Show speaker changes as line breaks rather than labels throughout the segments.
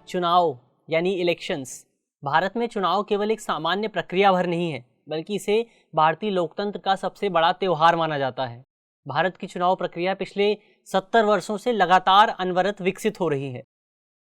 चुनाव यानी इलेक्शंस। भारत में चुनाव केवल एक सामान्य प्रक्रिया भर नहीं है, बल्कि इसे भारतीय लोकतंत्र का सबसे बड़ा त्यौहार माना जाता है। भारत की चुनाव प्रक्रिया पिछले 70 वर्षों से लगातार अनवरत विकसित हो रही है।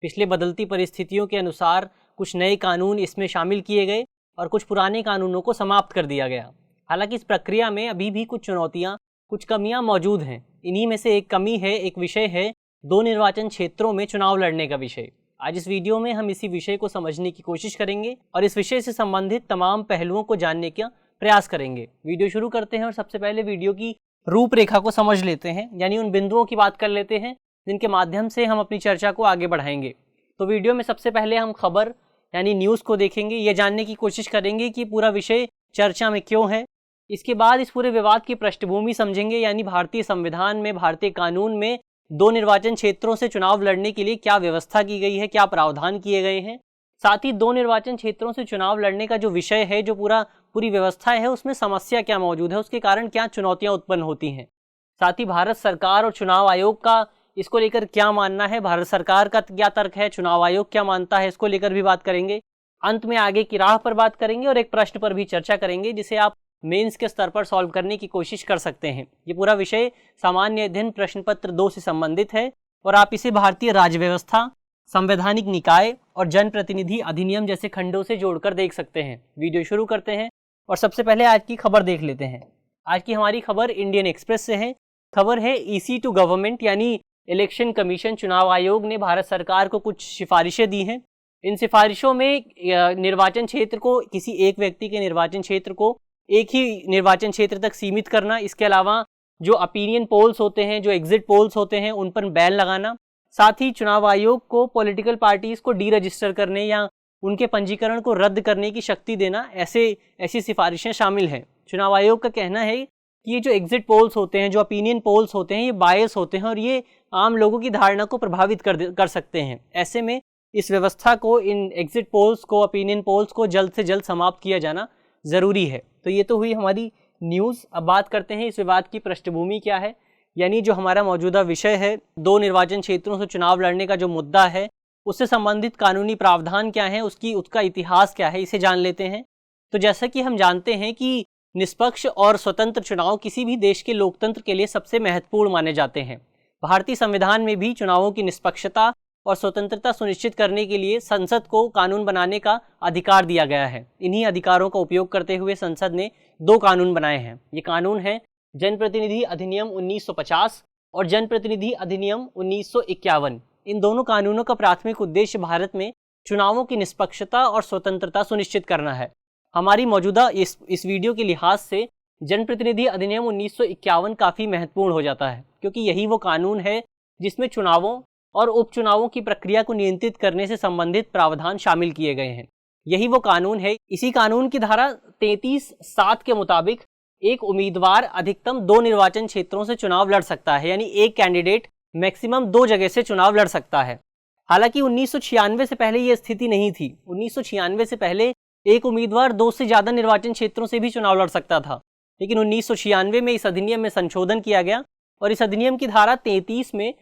पिछले बदलती परिस्थितियों के अनुसार कुछ नए कानून इसमें शामिल किए गए और कुछ पुराने कानूनों को समाप्त कर दिया गया। हालांकि इस प्रक्रिया में अभी भी कुछ चुनौतियां, कुछ कमियां मौजूद हैं। इन्हीं में से एक विषय है 2 निर्वाचन क्षेत्रों में चुनाव लड़ने का विषय। आज इस वीडियो में हम इसी विषय को समझने की कोशिश करेंगे और इस विषय से संबंधित तमाम पहलुओं को जानने का प्रयास करेंगे। वीडियो शुरू करते हैं और सबसे पहले वीडियो की रूपरेखा को समझ लेते हैं, यानी उन बिंदुओं की बात कर लेते हैं जिनके माध्यम से हम अपनी चर्चा को आगे बढ़ाएंगे। तो वीडियो में सबसे पहले हम खबर यानी न्यूज़ को देखेंगे, ये जानने की कोशिश करेंगे कि पूरा विषय चर्चा में क्यों है। इसके बाद इस पूरे विवाद की पृष्ठभूमि समझेंगे, यानी भारतीय संविधान में, भारतीय कानून में 2 निर्वाचन क्षेत्रों से चुनाव लड़ने के लिए क्या व्यवस्था की गई है, क्या प्रावधान किए गए हैं। साथ ही 2 निर्वाचन क्षेत्रों से चुनाव लड़ने का जो विषय है, जो पूरी व्यवस्था है, उसमें समस्या क्या मौजूद है, उसके कारण क्या चुनौतियां उत्पन्न होती हैं। साथ ही भारत सरकार और चुनाव आयोग का इसको लेकर क्या मानना है, भारत सरकार का क्या तर्क है, चुनाव आयोग क्या मानता है, इसको लेकर भी बात करेंगे। अंत में आगे की राह पर बात करेंगे और एक प्रश्न पर भी चर्चा करेंगे जिसे आप मेंस के स्तर पर सॉल्व करने की कोशिश कर सकते हैं। ये पूरा विषय सामान्य अध्ययन प्रश्न पत्र 2 से संबंधित है और आप इसे भारतीय राज्य व्यवस्था, संवैधानिक निकाय और जनप्रतिनिधि अधिनियम जैसे खंडों से जोड़कर देख सकते हैं। वीडियो शुरू करते हैं और सबसे पहले आज की खबर देख लेते हैं। आज की हमारी खबर इंडियन एक्सप्रेस से है। खबर है ईसी टू गवर्नमेंट, यानी इलेक्शन कमीशन, चुनाव आयोग ने भारत सरकार को कुछ सिफारिशें दी हैं। इन सिफारिशों में निर्वाचन क्षेत्र को, किसी एक व्यक्ति के निर्वाचन क्षेत्र को एक ही निर्वाचन क्षेत्र तक सीमित करना, इसके अलावा जो ओपिनियन पोल्स होते हैं, जो एग्जिट पोल्स होते हैं, उन पर बैन लगाना। साथ ही चुनाव आयोग को पॉलिटिकल पार्टीज को डी रजिस्टर करने या उनके पंजीकरण को रद्द करने की शक्ति देना, ऐसी सिफारिशें शामिल हैं। चुनाव आयोग का कहना है कि ये जो एग्जिट पोल्स होते हैं, जो ओपिनियन पोल्स होते हैं, ये बायस होते हैं और ये आम लोगों की धारणा को प्रभावित कर सकते हैं। ऐसे में इस व्यवस्था को, इन एग्जिट पोल्स को, ओपिनियन पोल्स को जल्द से जल्द समाप्त किया जाना ज़रूरी है। तो ये तो हुई हमारी न्यूज़। अब बात करते हैं इस विवाद की पृष्ठभूमि क्या है, यानी जो हमारा मौजूदा विषय है 2 निर्वाचन क्षेत्रों से चुनाव लड़ने का जो मुद्दा है, उससे संबंधित कानूनी प्रावधान क्या है, उसका इतिहास क्या है, इसे जान लेते हैं। तो जैसा कि हम जानते हैं कि निष्पक्ष और स्वतंत्र चुनाव किसी भी देश के लोकतंत्र के लिए सबसे महत्वपूर्ण माने जाते हैं। भारतीय संविधान में भी चुनावों की निष्पक्षता और स्वतंत्रता सुनिश्चित करने के लिए संसद को कानून बनाने का अधिकार दिया गया है। इन्हीं अधिकारों का उपयोग करते हुए संसद ने 2 कानून बनाए हैं। ये कानून है जनप्रतिनिधि अधिनियम 1950 और जनप्रतिनिधि अधिनियम 1951। इन दोनों कानूनों का प्राथमिक उद्देश्य भारत में चुनावों की निष्पक्षता और स्वतंत्रता सुनिश्चित करना है। हमारी मौजूदा इस वीडियो के लिहाज से जनप्रतिनिधि अधिनियम 1951 काफ़ी महत्वपूर्ण हो जाता है, क्योंकि यही वो कानून है जिसमें चुनावों और उपचुनावों की प्रक्रिया को नियंत्रित करने से संबंधित प्रावधान शामिल किए गए हैं। यही वो कानून है। इसी कानून की धारा 33(7) के मुताबिक एक उम्मीदवार अधिकतम 2 निर्वाचन क्षेत्रों से चुनाव लड़ सकता है, यानी एक कैंडिडेट मैक्सिमम 2 जगह से चुनाव लड़ सकता है। हालांकि 1996 से पहले ये स्थिति नहीं थी। 1996 से पहले एक उम्मीदवार 2 से ज़्यादा निर्वाचन क्षेत्रों से भी चुनाव लड़ सकता था, लेकिन 1996 में इस अधिनियम में संशोधन किया गया और इस अधिनियम की धारा 33 में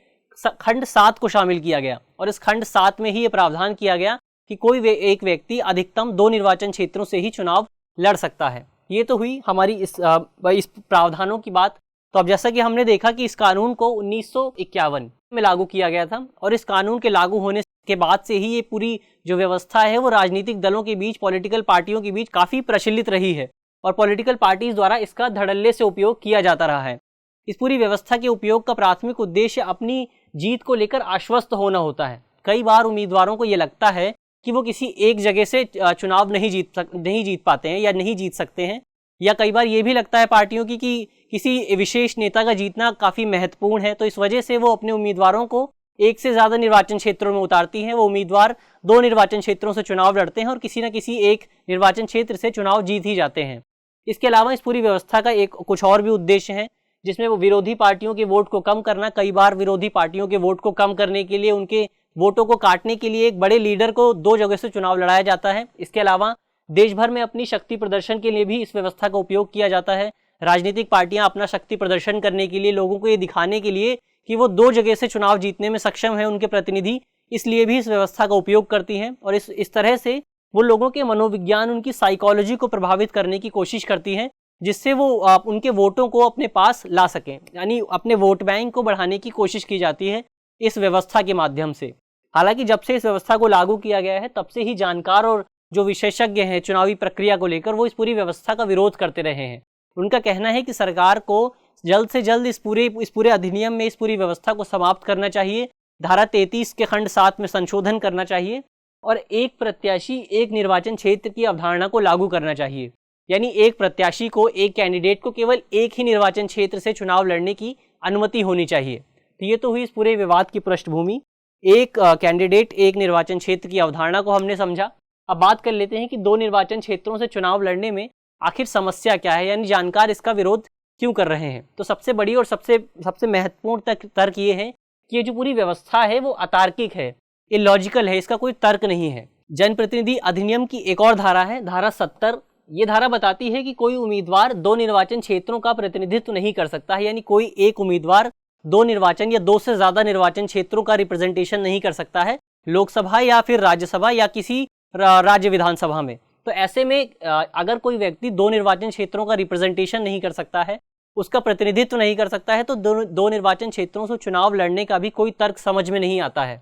खंड 7 को शामिल किया गया और इस खंड 7 में ही ये प्रावधान किया गया कि कोई एक व्यक्ति अधिकतम 2 निर्वाचन क्षेत्रों से ही चुनाव लड़ सकता है। ये तो हुई हमारी इस प्रावधानों की बात। तो अब जैसा कि हमने देखा कि इस कानून को 1951 में लागू किया गया था और इस कानून के लागू होने के बाद से ही ये पूरी जो व्यवस्था है वो राजनीतिक दलों के बीच, पॉलिटिकल पार्टियों के बीच काफ़ी प्रचलित रही है और पॉलिटिकल पार्टीज द्वारा इसका धड़ल्ले से उपयोग किया जाता रहा है। इस पूरी व्यवस्था के उपयोग का प्राथमिक उद्देश्य अपनी जीत को लेकर आश्वस्त होना होता है। कई बार उम्मीदवारों को ये लगता है कि वो किसी एक जगह से चुनाव नहीं जीत पाते हैं या नहीं जीत सकते हैं, या कई बार ये भी लगता है पार्टियों की कि किसी विशेष नेता का जीतना काफ़ी महत्वपूर्ण है, तो इस वजह से वो अपने उम्मीदवारों को एक से ज़्यादा निर्वाचन क्षेत्रों में उतारती हैं। वो उम्मीदवार 2 निर्वाचन क्षेत्रों से चुनाव लड़ते हैं और किसी न किसी एक निर्वाचन क्षेत्र से चुनाव जीत ही जाते हैं। इसके अलावा इस पूरी व्यवस्था का कुछ और भी उद्देश्य है, जिसमें वो विरोधी पार्टियों के वोट को कम करना। कई बार विरोधी पार्टियों के वोट को कम करने के लिए, उनके वोटों को काटने के लिए एक बड़े लीडर को 2 जगह से चुनाव लड़ाया जाता है। इसके अलावा देश भर में अपनी शक्ति प्रदर्शन के लिए भी इस व्यवस्था का उपयोग किया जाता है। राजनीतिक पार्टियां अपना शक्ति प्रदर्शन करने के लिए, लोगों को ये दिखाने के लिए कि वो 2 जगह से चुनाव जीतने में सक्षम है उनके प्रतिनिधि, इसलिए भी इस व्यवस्था का उपयोग करती हैं और इस तरह से वो लोगों के मनोविज्ञान, उनकी साइकोलॉजी को प्रभावित करने की कोशिश करती हैं, जिससे वो उनके वोटों को अपने पास ला सकें। यानी अपने वोट बैंक को बढ़ाने की कोशिश की जाती है इस व्यवस्था के माध्यम से। हालांकि जब से इस व्यवस्था को लागू किया गया है तब से ही जानकार और जो विशेषज्ञ हैं चुनावी प्रक्रिया को लेकर, वो इस पूरी व्यवस्था का विरोध करते रहे हैं। उनका कहना है कि सरकार को जल्द से जल्द इस पूरे अधिनियम में इस पूरी व्यवस्था को समाप्त करना चाहिए, धारा 33 के खंड 7 में संशोधन करना चाहिए और एक प्रत्याशी एक निर्वाचन क्षेत्र की अवधारणा को लागू करना चाहिए। यानी एक प्रत्याशी को, एक कैंडिडेट को केवल एक ही निर्वाचन क्षेत्र से चुनाव लड़ने की अनुमति होनी चाहिए। तो ये तो हुई इस पूरे विवाद की पृष्ठभूमि। एक कैंडिडेट एक निर्वाचन क्षेत्र की अवधारणा को हमने समझा। अब बात कर लेते हैं कि दो निर्वाचन क्षेत्रों से चुनाव लड़ने में आखिर समस्या क्या है, यानी जानकार इसका विरोध क्यों कर रहे हैं। तो सबसे बड़ी और सबसे महत्वपूर्ण तर्क ये है कि ये जो पूरी व्यवस्था है वो अतार्किक है, इलॉजिकल है, इसका कोई तर्क नहीं है। जनप्रतिनिधि अधिनियम की एक और धारा है, धारा 70। ये धारा बताती है कि कोई उम्मीदवार दो निर्वाचन क्षेत्रों का प्रतिनिधित्व नहीं कर सकता है, यानी कोई एक उम्मीदवार दो निर्वाचन या दो से ज्यादा निर्वाचन क्षेत्रों का रिप्रेजेंटेशन नहीं कर सकता है, लोकसभा या फिर राज्यसभा या किसी राज्य विधानसभा में। तो ऐसे में अगर कोई व्यक्ति दो निर्वाचन क्षेत्रों का रिप्रेजेंटेशन नहीं कर सकता है, उसका प्रतिनिधित्व नहीं कर सकता है, तो दो निर्वाचन क्षेत्रों से चुनाव लड़ने का भी कोई तर्क समझ में नहीं आता है।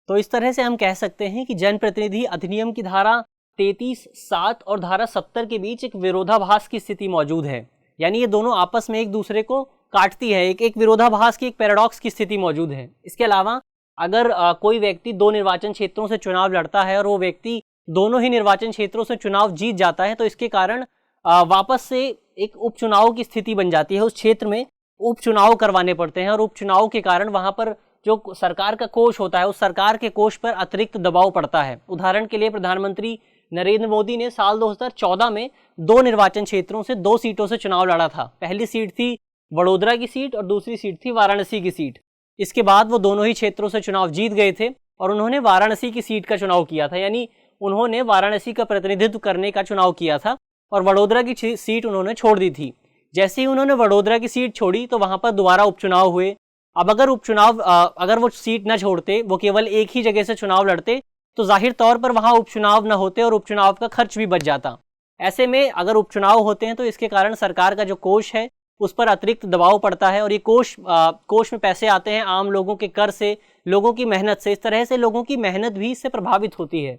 तो इस तरह से हम कह सकते हैं कि जनप्रतिनिधि अधिनियम की धारा 33, 7 और धारा 70 के बीच एक विरोधाभास की स्थिति मौजूद है। यानी ये दोनों आपस में एक दूसरे को काटती है, एक विरोधाभास की, एक पैराडॉक्स की स्थिति मौजूद है। इसके अलावा अगर कोई व्यक्ति दो निर्वाचन क्षेत्रों से चुनाव लड़ता है और वो व्यक्ति दोनों ही निर्वाचन क्षेत्रों से चुनाव जीत जाता है, तो इसके कारण वापस से एक उपचुनाव की स्थिति बन जाती है। उस क्षेत्र में उपचुनाव करवाने पड़ते हैं और उपचुनाव के कारण वहां पर जो सरकार का कोष होता है, उस सरकार के कोष पर अतिरिक्त दबाव पड़ता है। उदाहरण के लिए प्रधानमंत्री नरेंद्र मोदी ने साल 2014 में दो निर्वाचन क्षेत्रों से 2 सीटों से चुनाव लड़ा था। पहली सीट थी वडोदरा की सीट और दूसरी सीट थी वाराणसी की सीट। इसके बाद वो दोनों ही क्षेत्रों से चुनाव जीत गए थे और उन्होंने वाराणसी की सीट का चुनाव किया था। यानी उन्होंने वाराणसी का प्रतिनिधित्व करने का चुनाव किया था और वडोदरा की सीट उन्होंने छोड़ दी थी। जैसे ही उन्होंने वडोदरा की सीट छोड़ी तो वहां पर दोबारा उपचुनाव हुए। अब अगर वो सीट न छोड़ते, वो केवल एक ही जगह से चुनाव लड़ते, तो जाहिर तौर पर वहां उपचुनाव न होते और उपचुनाव का खर्च भी बच जाता। ऐसे में अगर उपचुनाव होते हैं तो इसके कारण सरकार का जो कोष है उस पर अतिरिक्त दबाव पड़ता है और ये कोष में पैसे आते हैं आम लोगों के कर से, लोगों की मेहनत से। इस तरह से लोगों की मेहनत भी इससे प्रभावित होती है।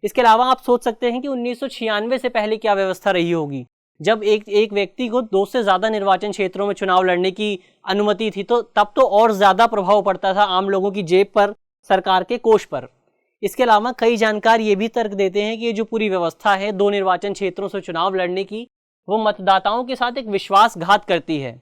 इसके अलावा आप सोच सकते हैं कि 1996 से पहले क्या व्यवस्था रही होगी, जब एक व्यक्ति को दो से ज्यादा निर्वाचन क्षेत्रों में चुनाव लड़ने की अनुमति थी, तो तब तो और ज्यादा प्रभाव पड़ता था आम लोगों की जेब पर, सरकार के कोष पर। इसके अलावा कई जानकार ये भी तर्क देते हैं कि ये जो पूरी व्यवस्था है दो निर्वाचन क्षेत्रों से चुनाव लड़ने की, वो मतदाताओं के साथ एक विश्वासघात करती है।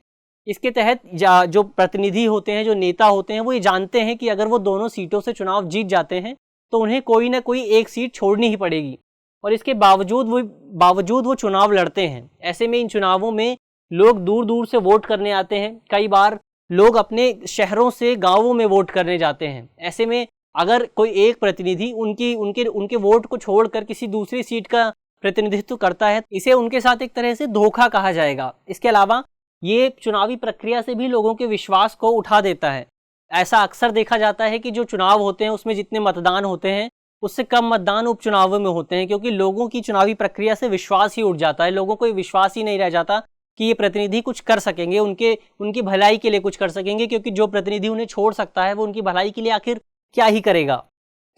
इसके तहत जो प्रतिनिधि होते हैं, जो नेता होते हैं, वो ये जानते हैं कि अगर वो दोनों सीटों से चुनाव जीत जाते हैं तो उन्हें कोई ना कोई एक सीट छोड़नी ही पड़ेगी और इसके बावजूद वो चुनाव लड़ते हैं। ऐसे में इन चुनावों में लोग दूर दूर से वोट करने आते हैं। कई बार लोग अपने शहरों से गांवों में वोट करने जाते हैं। ऐसे में अगर कोई एक प्रतिनिधि उनके वोट को छोड़कर किसी दूसरी सीट का प्रतिनिधित्व करता है, इसे उनके साथ एक तरह से धोखा कहा जाएगा। इसके अलावा ये चुनावी प्रक्रिया से भी लोगों के विश्वास को उठा देता है। ऐसा अक्सर देखा जाता है कि जो चुनाव होते हैं उसमें जितने मतदान होते हैं उससे कम मतदान उपचुनावों में होते हैं, क्योंकि लोगों की चुनावी प्रक्रिया से विश्वास ही उठ जाता है। लोगों को विश्वास ही नहीं रह जाता कि ये प्रतिनिधि कुछ कर सकेंगे, उनकी भलाई के लिए कुछ कर सकेंगे, क्योंकि जो प्रतिनिधि उन्हें छोड़ सकता है वो उनकी भलाई के लिए आखिर क्या ही करेगा।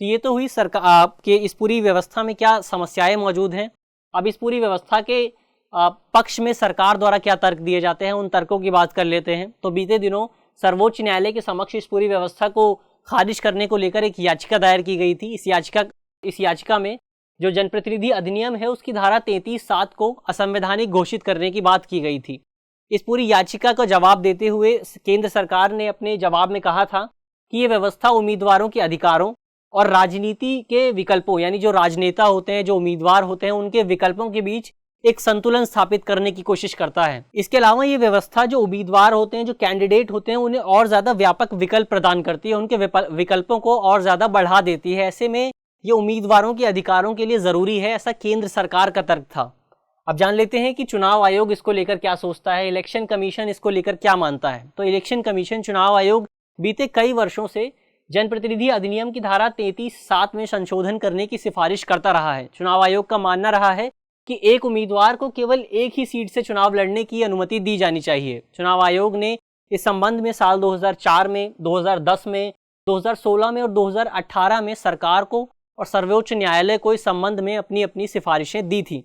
तो ये तो हुई सरकार के इस पूरी व्यवस्था में क्या समस्याएं मौजूद हैं। अब इस पूरी व्यवस्था के पक्ष में सरकार द्वारा क्या तर्क दिए जाते हैं, उन तर्कों की बात कर लेते हैं। तो बीते दिनों सर्वोच्च न्यायालय के समक्ष इस पूरी व्यवस्था को खारिज करने को लेकर एक याचिका दायर की गई थी। इस याचिका में जो जनप्रतिनिधि अधिनियम है उसकी धारा 33(7) को असंवैधानिक घोषित करने की बात की गई थी। इस पूरी याचिका का जवाब देते हुए केंद्र सरकार ने अपने जवाब में कहा था कि ये व्यवस्था उम्मीदवारों के अधिकारों और राजनीति के विकल्पों, यानी जो राजनेता होते हैं, जो उम्मीदवार होते हैं, उनके विकल्पों के बीच एक संतुलन स्थापित करने की कोशिश करता है। इसके अलावा ये व्यवस्था जो उम्मीदवार होते हैं, जो कैंडिडेट होते हैं, उन्हें और ज्यादा व्यापक विकल्प प्रदान करती है, उनके विकल्पों को और ज्यादा बढ़ा देती है। ऐसे में ये उम्मीदवारों के अधिकारों के लिए जरूरी है, ऐसा केंद्र सरकार का तर्क था। अब जान लेते हैं कि चुनाव आयोग इसको लेकर क्या सोचता है, इलेक्शन कमीशन इसको लेकर क्या मानता है। तो इलेक्शन कमीशन, चुनाव आयोग बीते कई वर्षों से जनप्रतिनिधि अधिनियम की धारा 33(7) में संशोधन करने की सिफारिश करता रहा है। चुनाव आयोग का मानना रहा है कि एक उम्मीदवार को केवल एक ही सीट से चुनाव लड़ने की अनुमति दी जानी चाहिए। चुनाव आयोग ने इस संबंध में साल 2004 में, 2010 में, 2016 में और 2018 में सरकार को और सर्वोच्च न्यायालय को इस संबंध में अपनी अपनी सिफारिशें दी थी।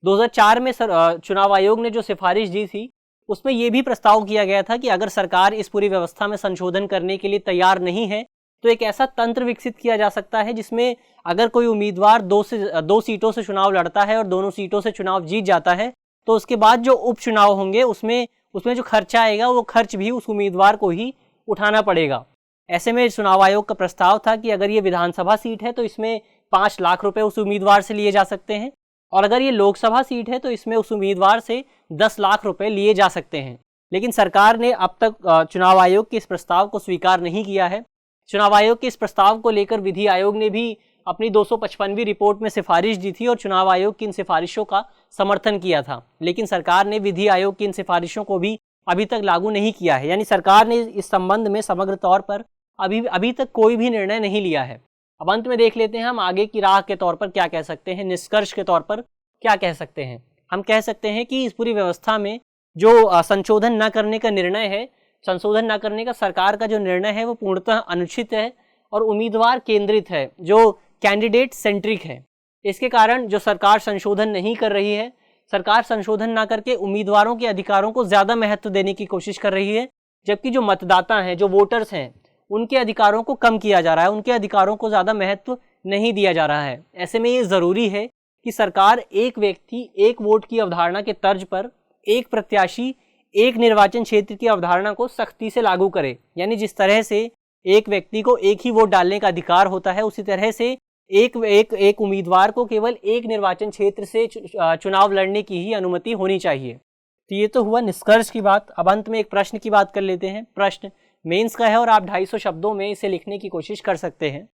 2004 में चुनाव आयोग ने जो सिफारिश दी थी उसमें यह भी प्रस्ताव किया गया था कि अगर सरकार इस पूरी व्यवस्था में संशोधन करने के लिए तैयार नहीं है तो एक ऐसा तंत्र विकसित किया जा सकता है जिसमें अगर कोई उम्मीदवार दो सीटों से चुनाव लड़ता है और दोनों सीटों से चुनाव जीत जाता है तो उसके बाद जो उपचुनाव होंगे उसमें जो खर्चा आएगा वो खर्च भी उस उम्मीदवार को ही उठाना पड़ेगा। ऐसे में चुनाव आयोग का प्रस्ताव था कि अगर ये विधानसभा सीट है तो इसमें 5 लाख रुपए उस उम्मीदवार से लिए जा सकते हैं और अगर ये लोकसभा सीट है तो इसमें उस उम्मीदवार से 10 लाख रुपए लिए जा सकते हैं। लेकिन सरकार ने अब तक चुनाव आयोग के इस प्रस्ताव को स्वीकार नहीं किया है। चुनाव आयोग के इस प्रस्ताव को लेकर विधि आयोग ने भी अपनी 255वीं रिपोर्ट में सिफारिश दी थी और चुनाव आयोग की इन सिफारिशों का समर्थन किया था। लेकिन सरकार ने विधि आयोग की इन सिफारिशों को भी अभी तक लागू नहीं किया है, यानी सरकार ने इस संबंध में समग्र तौर पर अभी तक कोई भी निर्णय नहीं लिया है। अब अंत में देख लेते हैं हम आगे की राह के तौर पर क्या कह सकते हैं, निष्कर्ष के तौर पर क्या कह सकते हैं। हम कह सकते हैं कि इस पूरी व्यवस्था में जो संशोधन न करने का निर्णय है, संशोधन न करने का सरकार का जो निर्णय है वो पूर्णतः अनुचित है और उम्मीदवार केंद्रित है, जो कैंडिडेट सेंट्रिक है। इसके कारण जो सरकार संशोधन नहीं कर रही है, सरकार संशोधन ना करके उम्मीदवारों के अधिकारों को ज़्यादा महत्व देने की कोशिश कर रही है, जबकि जो मतदाता हैं, जो वोटर्स हैं, उनके अधिकारों को कम किया जा रहा है, उनके अधिकारों को ज़्यादा महत्व नहीं दिया जा रहा है। ऐसे में ये ज़रूरी है कि सरकार एक व्यक्ति एक वोट की अवधारणा के तर्ज पर एक प्रत्याशी एक निर्वाचन क्षेत्र की अवधारणा को सख्ती से लागू करे। यानी जिस तरह से एक व्यक्ति को एक ही वोट डालने का अधिकार होता है, उसी तरह से एक उम्मीदवार को केवल एक निर्वाचन क्षेत्र से चुनाव लड़ने की ही अनुमति होनी चाहिए। तो ये तो हुआ निष्कर्ष की बात। अब अंत में एक प्रश्न की बात कर लेते हैं। प्रश्न मेंस का है और आप 250 शब्दों में इसे लिखने की कोशिश कर सकते हैं।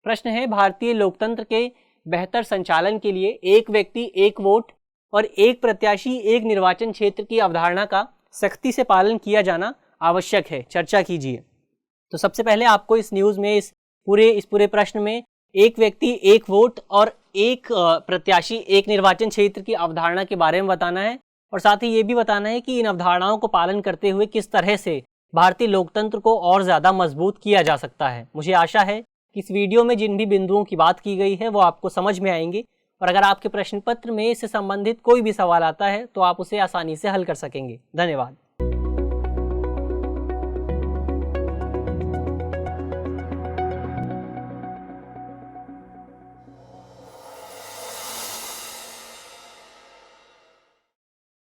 प्रश्न है, भारतीय लोकतंत्र के बेहतर संचालन के लिए एक व्यक्ति एक वोट और एक प्रत्याशी एक निर्वाचन क्षेत्र की अवधारणा का सख्ती से पालन किया जाना आवश्यक है। चर्चा कीजिए। तो सबसे पहले आपको इस न्यूज़ में इस पूरे प्रश्न में एक व्यक्ति एक वोट और एक प्रत्याशी एक निर्वाचन क्षेत्र की अवधारणा के बारे में बताना है और साथ ही ये भी बताना है कि इन अवधारणाओं को पालन करते हुए किस तरह से भारतीय लोकतंत्र को और ज़्यादा मजबूत किया जा सकता है। मुझे आशा है कि इस वीडियो में जिन भी बिंदुओं की बात की गई है वो आपको समझ में आएंगे और अगर आपके प्रश्न पत्र में इससे संबंधित कोई भी सवाल आता है तो आप उसे आसानी से हल कर सकेंगे। धन्यवाद।